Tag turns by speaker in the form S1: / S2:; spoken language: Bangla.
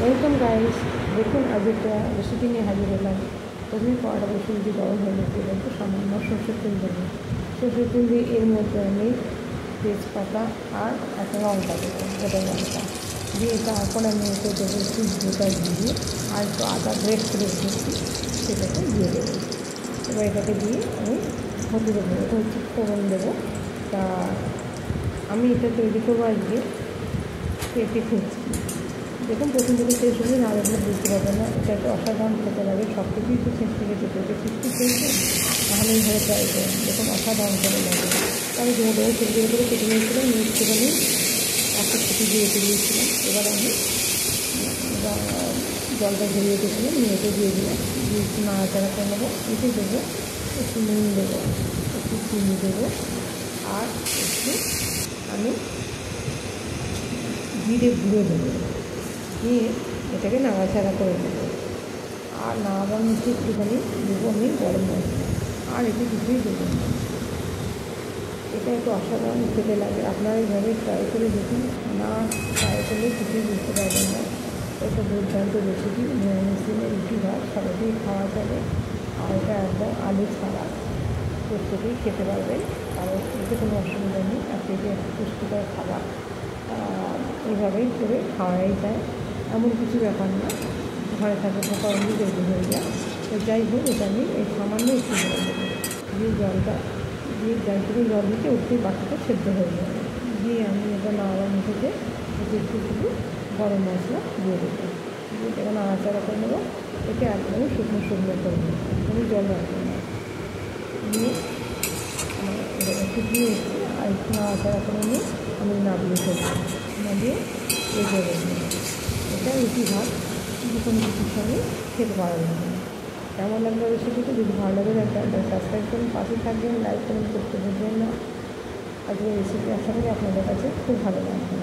S1: ওয়েলকাম গাইস, দেখুন আজ একটা রেসিপি নিয়ে হাজির হলাম। প্রথমে কড়াটা বসে যদি গরম হয়ে গেছে একটু সামান্য সর্ষের তেল দেবো। সর্ষের তেল দিয়ে এর মধ্যে আমি তেজপাতা আর একটা লঙ্কা দেবো, গোটা লঙ্কা দিয়ে তারপর আমি এতে দেবো একটু গোটা দিয়ে আর একটু আদা গ্রেট করে রেখেছি সেটাকে দিয়ে দেবো। এবার এটাকে দিয়ে আমি হতে দেবো, এটা হচ্ছে ফোড়ন দেবো। তা আমি এটা তৈরি করবো আজকে পেঁপে খুঁজছি। দেখুন প্রথম থেকে শেষ হলে না দেখলে বুঝতে পারবেন না, এটা একটা অসাধারণ খেতে লাগে। সব কিছুই তো শেষ থেকে যেতে হবে, সৃষ্টি চলছে তাহলে এইভাবে ট্রাই করুন, দেখুন অসাধারণ খেতে লাগে। আমি ধরে সেগুলো করে কেটে নিয়েছিলাম, একটুখানি একটা ছুটি দিয়ে রেখে দিয়েছিলাম। এবার আমি জলটা ঝরিয়ে রেখেছিলাম, নিয়েতে দিয়ে দিলাম, দিয়ে একটু নাড়াচাড়া করে নেবো। এতে দেবো একটু নুন দেবো, একটু চিনি দেবো আর একটু আমি জিরে গুঁড়ো দেবো, দিয়ে এটাকে নাড়াচাড়া করে দেবো। আর নাড়াবার মধ্যে একটুখানি দেবো আমি গরম মশলা, আর একটু কিছুই দেবো না। এটা একটু অসাধারণ খেতে লাগে, আপনারা এইভাবে ট্রাই করে দেখুন। না ট্রাই করলে কিছুই বুঝতে পারবেন না। এটা দুর্দান্ত রেসিপি, নিরামিষ দিনে রুটি ভাত সবাইকেই খাওয়া যাবে। আর এটা একদম আলু ছাড়া প্রত্যেকেই খেতে পারবেন, কারণ এতে কোনো অসুবিধা নেই। আর পেটে একটা পুষ্টিকর খাবার, এইভাবেই করে খাওয়াই যায়, এমন কিছু ব্যাপার না। ঘরে থাকা উপকরণই তৈরি হয়ে যায়। তো যাই হোক, এটা আমি এই সামান্য একটু জল দেবো, দিয়ে জলটা দিয়ে যাইটুকু জল দিতে উঠতেই বাকিটা সেদ্ধ হয়ে যাবে। দিয়ে আমি এটা নাড়ার মধ্যে একটু শুধু গরম মশলা দিয়ে দেবো, দিয়ে এটা নাড়াচাড়া করে নেবো। এটা একদমই শুকনো শুকনো করবো, একদমই জল রাখবো না। নিয়ে এটা শুকিয়ে এসছে, আর একটু নাড়াচাড়া করে নিয়ে আমি নামিয়ে ফেলবো, নামিয়ে রেখে দেবো। এটা রুটি ভাত যে কোনো কিছুর সঙ্গে খেতে পারা যাবে। কেমন লাগলো রেসিপিটা? যদি ভালো লাগে একটা সাবস্ক্রাইব করুন, পাশে থাকবেন, লাইক করুন, করতে ভুলবেন না। আজকের রেসিপি আশা করি আপনাদের কাছে খুব ভালো লাগবে।